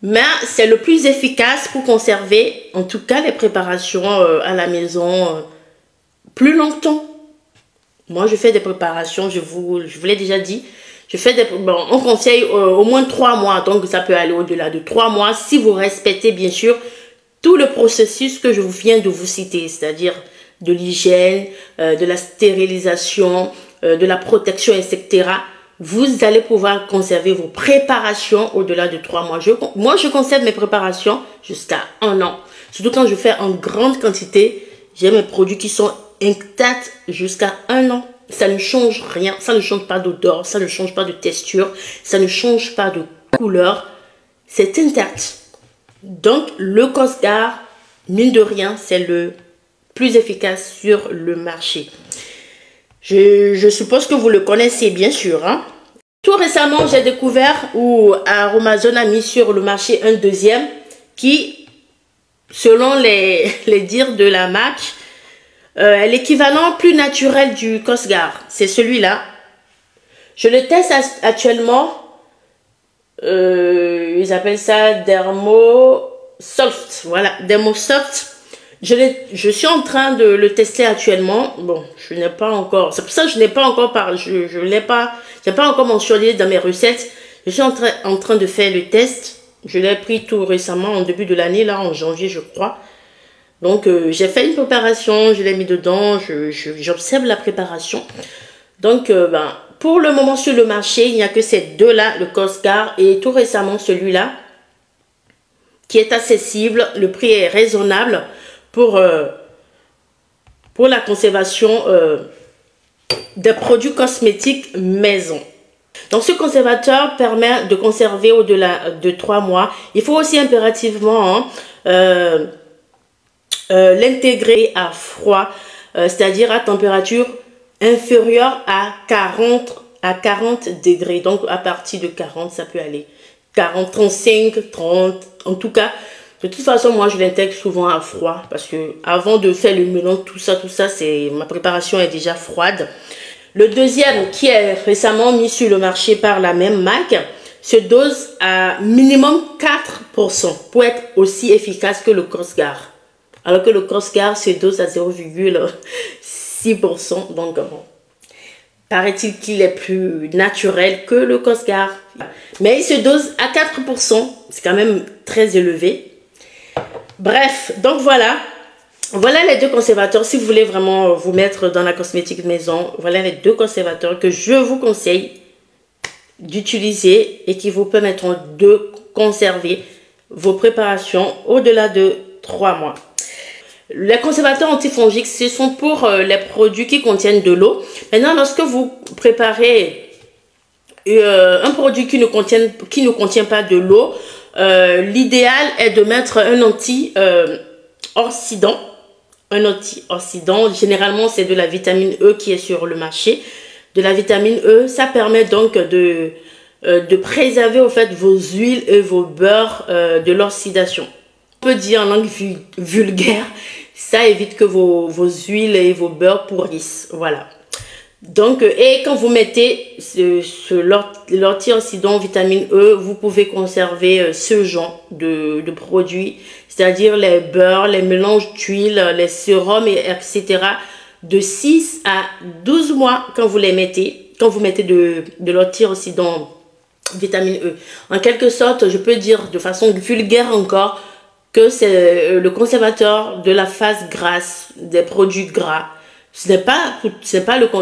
mais c'est le plus efficace pour conserver, en tout cas les préparations à la maison, plus longtemps. Moi, je fais des préparations, je vous l'ai déjà dit, on conseille au moins 3 mois, donc ça peut aller au-delà de 3 mois si vous respectez bien sûr tout le processus que je viens de vous citer, c'est-à-dire de l'hygiène, de la stérilisation, de la protection, etc., vous allez pouvoir conserver vos préparations au-delà de 3 mois. Moi, je conserve mes préparations jusqu'à 1 an. Surtout quand je fais en grande quantité, j'ai mes produits qui sont intacts jusqu'à 1 an. Ça ne change rien, ça ne change pas d'odeur, ça ne change pas de texture, ça ne change pas de couleur. C'est intact. Donc, le Cosgar, mine de rien, c'est le plus efficace sur le marché. Je suppose que vous le connaissez bien sûr. Hein? Tout récemment, j'ai découvert où Aromazone a mis sur le marché un deuxième qui, selon les dires de la marque, est l'équivalent plus naturel du Cosgar. C'est celui-là. Je le teste actuellement. Ils appellent ça Dermosoft. Voilà, Dermosoft. Je suis en train de le tester actuellement. Bon, je n'ai pas encore. C'est pour ça que je n'ai pas encore parlé. Je l'ai pas. J'ai pas encore mentionné dans mes recettes. Je suis en train de faire le test. Je l'ai pris tout récemment, en début de l'année, là, en janvier, je crois. Donc, j'ai fait une préparation. Je l'ai mis dedans. J'observe la préparation. Donc, pour le moment sur le marché, il n'y a que ces deux-là, le Cosgar et tout récemment celui-là, qui est accessible. Le prix est raisonnable pour la conservation des produits cosmétiques maison. Donc, ce conservateur permet de conserver au-delà de 3 mois. Il faut aussi impérativement l'intégrer à froid, c'est-à-dire à température inférieure à 40 degrés. Donc, à partir de 40, ça peut aller 40, 35, 30. En tout cas, de toute façon, moi, je l'intègre souvent à froid parce que avant de faire le mélange, tout ça, ma préparation est déjà froide. Le deuxième, qui est récemment mis sur le marché par la même marque, se dose à minimum 4% pour être aussi efficace que le Cosgar. Alors que le Cosgar se dose à 0,6%. Donc, bon, paraît-il qu'il est plus naturel que le Cosgar. Mais il se dose à 4%. C'est quand même très élevé. Bref, donc voilà. Voilà les deux conservateurs. Si vous voulez vraiment vous mettre dans la cosmétique maison, voilà les deux conservateurs que je vous conseille d'utiliser et qui vous permettront de conserver vos préparations au-delà de 3 mois. Les conservateurs antifongiques, ce sont pour les produits qui contiennent de l'eau. Maintenant, lorsque vous préparez un produit qui ne contient pas de l'eau, l'idéal est de mettre un anti-oxydant. Un anti-oxydant, généralement, c'est de la vitamine E qui est sur le marché. De la vitamine E, ça permet donc de préserver au fait vos huiles et vos beurres de l'oxydation. On peut dire en langue vulgaire, ça évite que vos huiles et vos beurres pourrissent. Voilà. Donc, et quand vous mettez l'antioxydant vitamine E, vous pouvez conserver ce genre de produits, c'est-à-dire les beurres, les mélanges d'huile, les sérums, etc. de 6 à 12 mois quand vous les mettez, quand vous mettez de l'antioxydant vitamine E. En quelque sorte, je peux dire de façon vulgaire encore que c'est le conservateur de la phase grasse, des produits gras. Ce n'est pas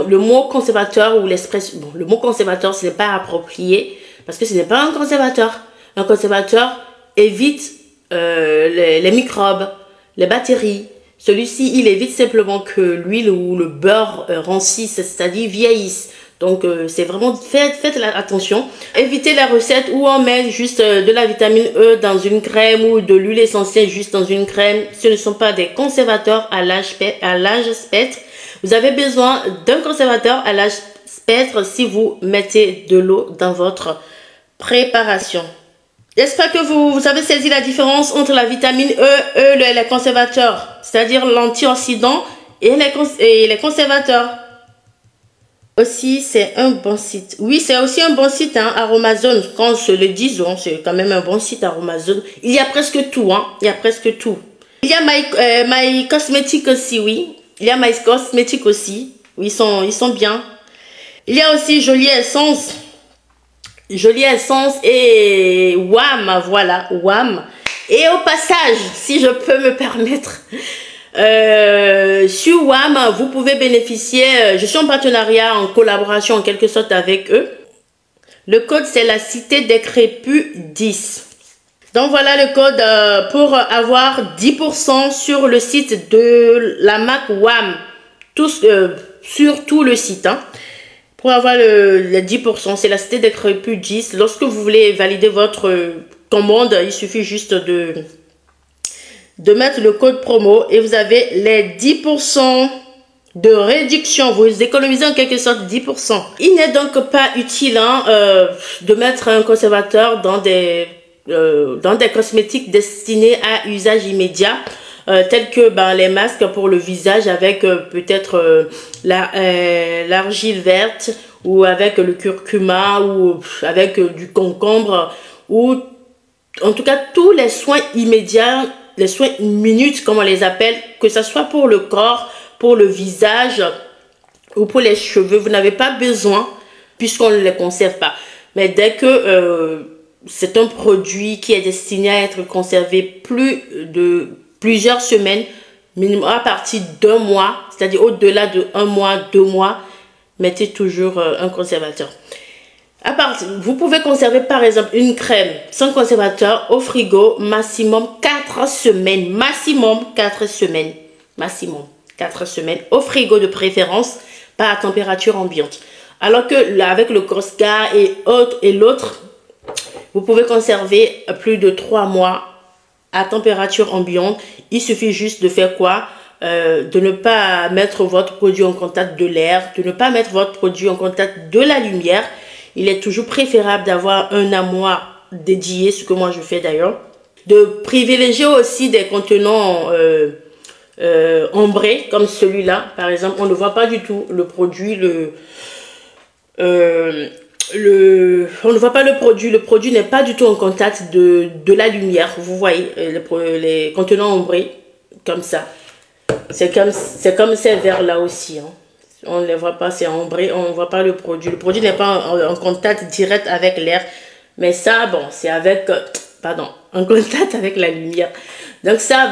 le mot conservateur ou l'expression. Bon, le mot conservateur, ce n'est pas approprié parce que ce n'est pas un conservateur. Un conservateur évite les microbes, les bactéries. Celui-ci, il évite simplement que l'huile ou le beurre rancissent, c'est-à-dire vieillissent. Donc, c'est vraiment, faites attention. Évitez les recettes où on met juste de la vitamine E dans une crème ou de l'huile essentielle juste dans une crème. Ce ne sont pas des conservateurs à large spectre. Vous avez besoin d'un conservateur à large spectre si vous mettez de l'eau dans votre préparation. J'espère que vous avez saisi la différence entre la vitamine E et les conservateurs, c'est-à-dire l'antioxydant et les conservateurs. Aussi, c'est un bon site. Oui, c'est aussi un bon site, hein, Aromazone. Quand on se le dit, c'est quand même un bon site, Aromazone. Il y a presque tout, hein. Il y a presque tout. Il y a My Cosmetics aussi, oui. Il y a My Cosmetics aussi. Oui, ils sont bien. Il y a aussi Jolie Essence. Jolie Essence et WAM, voilà, WAM. Et au passage, si je peux me permettre, Sur WAM, vous pouvez bénéficier, je suis en partenariat, en collaboration en quelque sorte avec eux. Le code, c'est la Cité des Crépus 10. Donc voilà le code pour avoir 10% sur le site de la marque WAM, sur tout le site. Hein. Pour avoir les 10%, c'est la Cité des Crépus 10. Lorsque vous voulez valider votre commande, il suffit juste de mettre le code promo et vous avez les 10% de réduction. Vous économisez en quelque sorte 10%. Il n'est donc pas utile de mettre un conservateur dans des cosmétiques destinés à usage immédiat, tels que les masques pour le visage avec peut-être l'argile verte, ou avec le curcuma, ou avec du concombre, ou en tout cas tous les soins immédiats, les soins minutes comme on les appelle, que ce soit pour le corps, pour le visage ou pour les cheveux. Vous n'avez pas besoin puisqu'on ne les conserve pas. Mais dès que c'est un produit qui est destiné à être conservé plusieurs semaines, minimum à partir d'un mois, c'est-à-dire au-delà de 1 mois, 2 mois, mettez toujours un conservateur. Vous pouvez conserver par exemple une crème sans conservateur au frigo maximum 4 semaines. Maximum 4 semaines. Maximum 4 semaines au frigo de préférence, pas à température ambiante. Alors que là, avec le Cosca et l'autre, vous pouvez conserver plus de 3 mois à température ambiante. Il suffit juste de faire quoi? De ne pas mettre votre produit en contact de l'air, de ne pas mettre votre produit en contact de la lumière. Il est toujours préférable d'avoir un armoire dédié, ce que moi je fais d'ailleurs. De privilégier aussi des contenants ombrés, comme celui-là. Par exemple, on ne voit pas du tout le produit, on ne voit pas le produit n'est pas du tout en contact de la lumière. Vous voyez les contenants ombrés, comme ça. C'est comme ces verres-là aussi, hein. On ne les voit pas, c'est ombré, on ne voit pas le produit. Le produit n'est pas en contact direct avec l'air. Mais ça, bon, c'est en contact avec la lumière. Donc ça,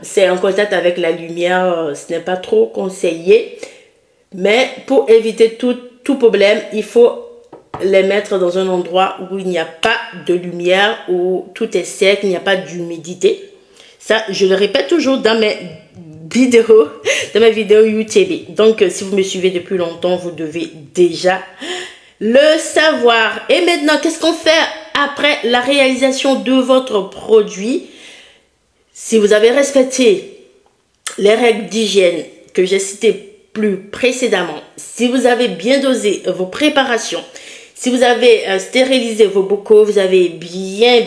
c'est en contact avec la lumière. Ce n'est pas trop conseillé. Mais pour éviter tout problème, il faut les mettre dans un endroit où il n'y a pas de lumière, où tout est sec, il n'y a pas d'humidité. Ça, je le répète toujours dans mes vidéos YouTube. Donc, si vous me suivez depuis longtemps, vous devez déjà le savoir. Et maintenant, qu'est-ce qu'on fait après la réalisation de votre produit? Si vous avez respecté les règles d'hygiène que j'ai citées plus précédemment, si vous avez bien dosé vos préparations, si vous avez stérilisé vos bocaux, vous avez bien,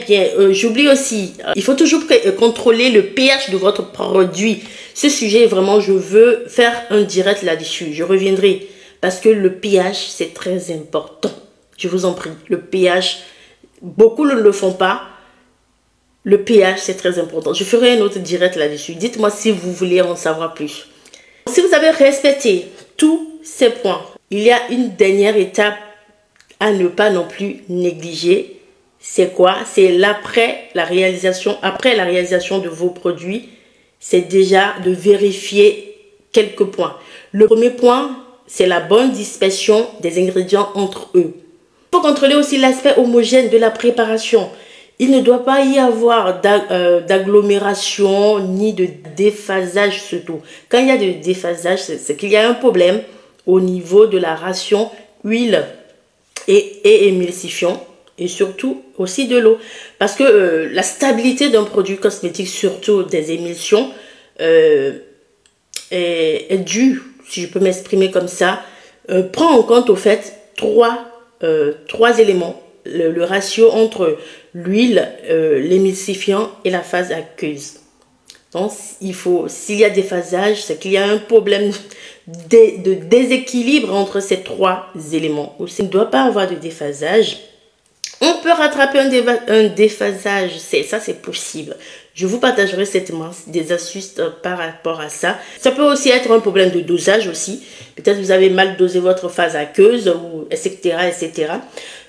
j'oublie aussi, il faut toujours contrôler le pH de votre produit. Ce sujet, vraiment, je veux faire un direct là-dessus. Je reviendrai parce que le pH, c'est très important. Je vous en prie, le pH, beaucoup ne le font pas. Le pH, c'est très important. Je ferai un autre direct là-dessus. Dites-moi si vous voulez en savoir plus. Si vous avez respecté tous ces points, il y a une dernière étape à ne pas non plus négliger. C'est quoi? C'est après la réalisation de vos produits, c'est déjà de vérifier quelques points. Le premier point, c'est la bonne dispersion des ingrédients entre eux. Il faut contrôler aussi l'aspect homogène de la préparation. Il ne doit pas y avoir d'agglomération ni de déphasage surtout. Quand il y a de déphasage, c'est qu'il y a un problème au niveau de la ration huile et émulsifiant, et surtout aussi de l'eau. Parce que la stabilité d'un produit cosmétique, surtout des émulsions, est due, si je peux m'exprimer comme ça, prend en compte au fait trois éléments. Le ratio entre l'huile, l'émulsifiant et la phase aqueuse. Donc, s'il y a déphasage, c'est qu'il y a un problème de déséquilibre entre ces 3 éléments. Ou s'il ne doit pas avoir de déphasage, on peut rattraper un déphasage. Ça, c'est possible. Je vous partagerai certainement des astuces par rapport à ça. Ça peut aussi être un problème de dosage aussi. Peut-être vous avez mal dosé votre phase aqueuse, etc., etc.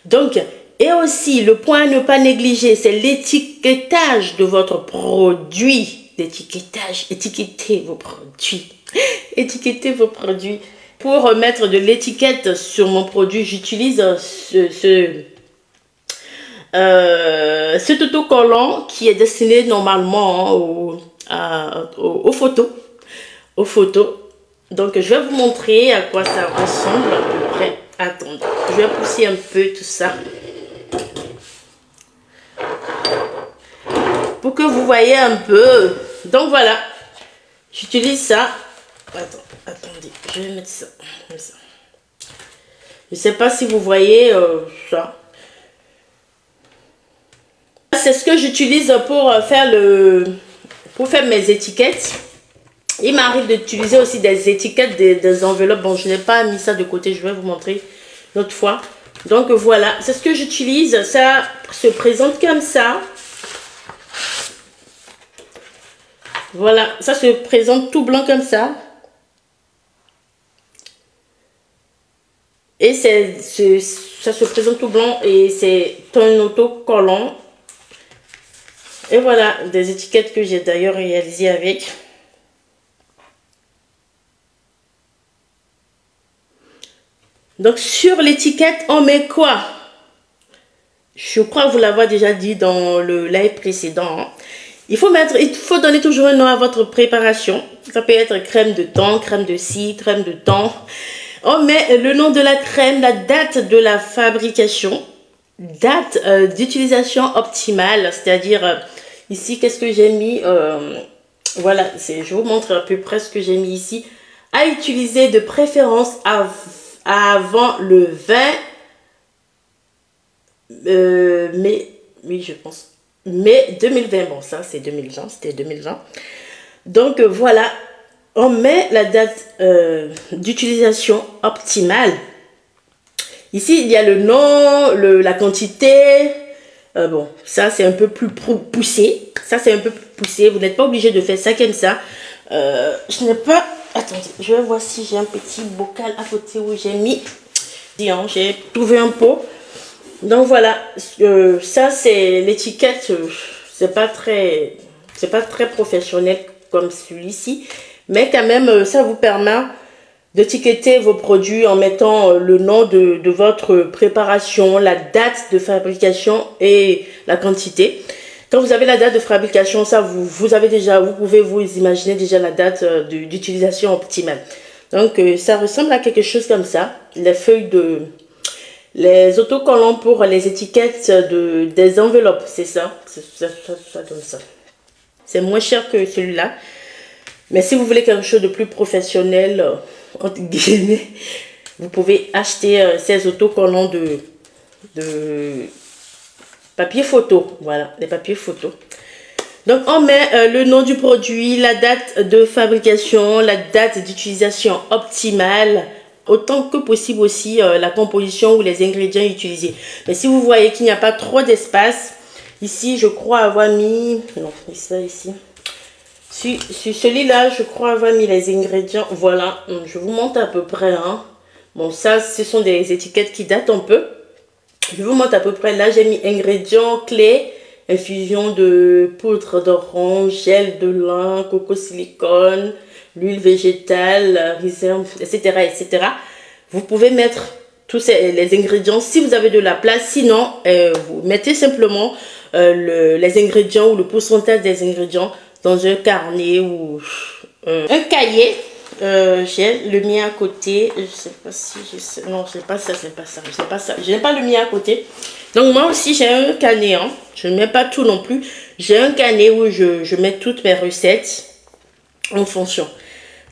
Donc, et aussi, le point à ne pas négliger, c'est l'étiquetage de votre produit. l'étiquetage. Étiquettez vos produits. Étiquettez vos produits. Pour mettre de l'étiquette sur mon produit, j'utilise cet autocollant qui est destiné normalement aux photos. Aux photos. Donc, je vais vous montrer à quoi ça ressemble à peu près. Attendez, je vais pousser un peu tout ça. Pour que vous voyez un peu. Donc, voilà. J'utilise ça. Attendez, je vais mettre ça. Comme ça. Je ne sais pas si vous voyez ça. C'est ce que j'utilise pour faire mes étiquettes. Il m'arrive d'utiliser aussi des étiquettes, des enveloppes. Bon, je n'ai pas mis ça de côté. Je vais vous montrer une autre fois. Donc, voilà. C'est ce que j'utilise. Ça se présente comme ça. Voilà. Ça se présente tout blanc comme ça. Et ça se présente tout blanc. Et c'est un autocollant. Et voilà. Des étiquettes que j'ai d'ailleurs réalisées avec. Donc, sur l'étiquette, on met quoi? Je crois vous l'avoir déjà dit dans le live précédent. Il faut donner toujours un nom à votre préparation. Ça peut être crème de thon, crème de ci, crème de thon. On met le nom de la crème, la date de la fabrication, date d'utilisation optimale. C'est-à-dire, ici, qu'est-ce que j'ai mis? Voilà, je vous montre à peu près ce que j'ai mis ici. À utiliser de préférence avant le 20 mai, oui, je pense, mai 2020. Bon, ça, c'est 2020, c'était 2020. Donc, voilà, on met la date d'utilisation optimale. Ici, il y a le nom, la quantité. Bon, ça, c'est un peu plus poussé. Ça, c'est un peu plus poussé. Vous n'êtes pas obligé de faire ça comme ça. Je n'ai pas... Attendez, je vais voir si j'ai un petit bocal à côté où j'ai mis. J'ai trouvé un pot. Donc voilà, ça c'est l'étiquette. C'est pas très professionnel comme celui-ci, mais quand même ça vous permet d'étiqueter vos produits en mettant le nom de votre préparation, la date de fabrication et la quantité. Quand vous avez la date de fabrication, ça vous pouvez vous imaginer déjà la date d'utilisation optimale. Donc ça ressemble à quelque chose comme ça. Les autocollants pour les étiquettes des enveloppes, c'est ça. Ça donne ça. C'est moins cher que celui-là. Mais si vous voulez quelque chose de plus professionnel, entre guillemets, vous pouvez acheter ces autocollants de papier photo. Voilà, des papiers photo. Donc, on met le nom du produit, la date de fabrication, la date d'utilisation optimale, autant que possible aussi la composition ou les ingrédients utilisés. Mais si vous voyez qu'il n'y a pas trop d'espace, ici, je crois avoir mis... Non, ça ici. Sur celui-là, je crois avoir mis les ingrédients. Voilà, je vous montre à peu près. Hein. Bon, ça, ce sont des étiquettes qui datent un peu. Je vous montre à peu près. Là, j'ai mis ingrédients clés, infusion de poudre d'orange, gel de lin, coco silicone, l'huile végétale, rhizome, etc., etc. Vous pouvez mettre tous les ingrédients si vous avez de la place. Sinon, vous mettez simplement les ingrédients ou le pourcentage des ingrédients dans un carnet ou un cahier. J'ai le mien à côté. Je sais pas si je sais. Non, c'est pas ça, c'est pas ça. Je sais pas ça. Je n'ai pas le mien à côté. Donc moi aussi j'ai un carnet. Hein. Je ne mets pas tout non plus. J'ai un carnet où je mets toutes mes recettes en fonction.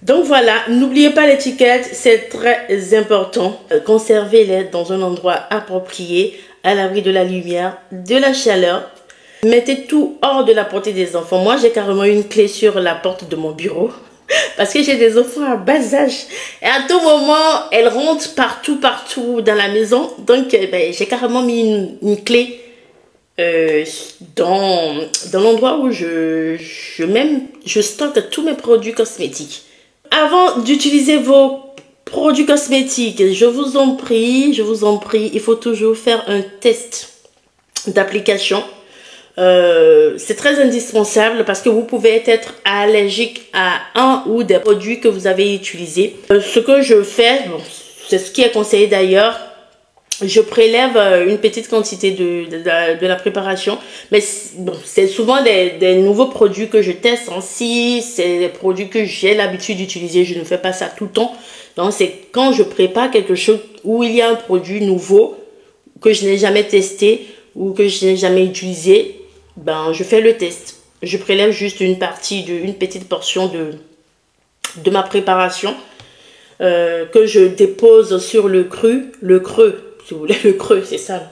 Donc voilà, n'oubliez pas l'étiquette, c'est très important. Conservez-les dans un endroit approprié, à l'abri de la lumière, de la chaleur. Mettez tout hors de la portée des enfants. Moi, j'ai carrément une clé sur la porte de mon bureau. Parce que j'ai des enfants à bas âge. Et à tout moment, elles rentrent partout dans la maison. Donc, j'ai carrément mis une clé dans l'endroit où je stocke tous mes produits cosmétiques. Avant d'utiliser vos produits cosmétiques, je vous en prie, il faut toujours faire un test d'application. c'est très indispensable parce que vous pouvez être allergique à un ou des produits que vous avez utilisés. Ce que je fais, bon, c'est ce qui est conseillé d'ailleurs, je prélève une petite quantité de la préparation, mais bon, c'est souvent des nouveaux produits que je teste. Si c'est des produits que j'ai l'habitude d'utiliser, je ne fais pas ça tout le temps. Donc c'est quand je prépare quelque chose où il y a un produit nouveau que je n'ai jamais testé ou que je n'ai jamais utilisé, ben je fais le test. Je prélève juste une petite portion de ma préparation que je dépose sur le creux, si vous voulez, le creux, c'est ça,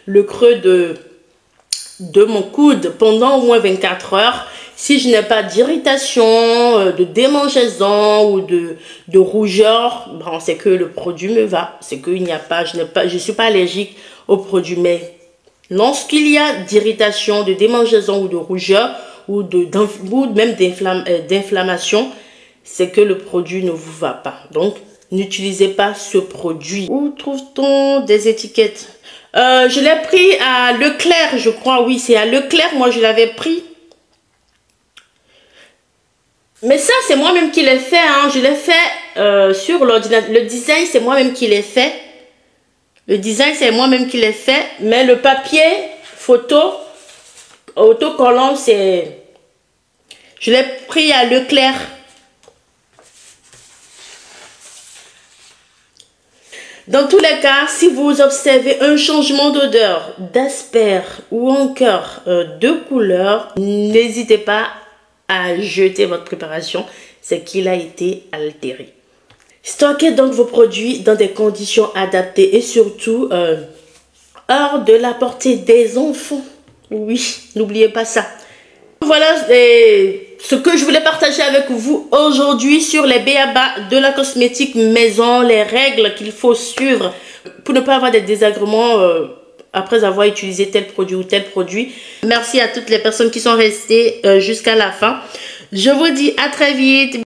le creux de mon coude pendant au moins 24 heures. Si je n'ai pas d'irritation, de démangeaison ou de rougeur, bon, c'est que le produit me va. C'est qu'il n'y a pas, je suis pas allergique au produit. Mais lorsqu'il y a d'irritation, de démangeaison ou de rougeur ou même d'inflammation, c'est que le produit ne vous va pas. Donc, n'utilisez pas ce produit. Où trouve-t-on des étiquettes? Je l'ai pris à Leclerc, je crois. Oui, c'est à Leclerc. Moi, je l'avais pris. Mais ça, c'est moi-même qui l'ai fait. Hein. Je l'ai fait sur l'ordinateur. Le design, c'est moi-même qui l'ai fait. Le design, c'est moi-même qui l'ai fait. Mais le papier photo, autocollant, c'est... Je l'ai pris à Leclerc. Dans tous les cas, si vous observez un changement d'odeur, d'aspect ou encore de couleur, n'hésitez pas à jeter votre préparation, c'est qu'il a été altéré. Stockez donc vos produits dans des conditions adaptées et surtout hors de la portée des enfants. Oui, n'oubliez pas ça. Voilà ce que je voulais partager avec vous aujourd'hui sur les b.a.-ba de la cosmétique maison, les règles qu'il faut suivre pour ne pas avoir des désagréments après avoir utilisé tel produit ou tel produit. Merci à toutes les personnes qui sont restées jusqu'à la fin. Je vous dis à très vite.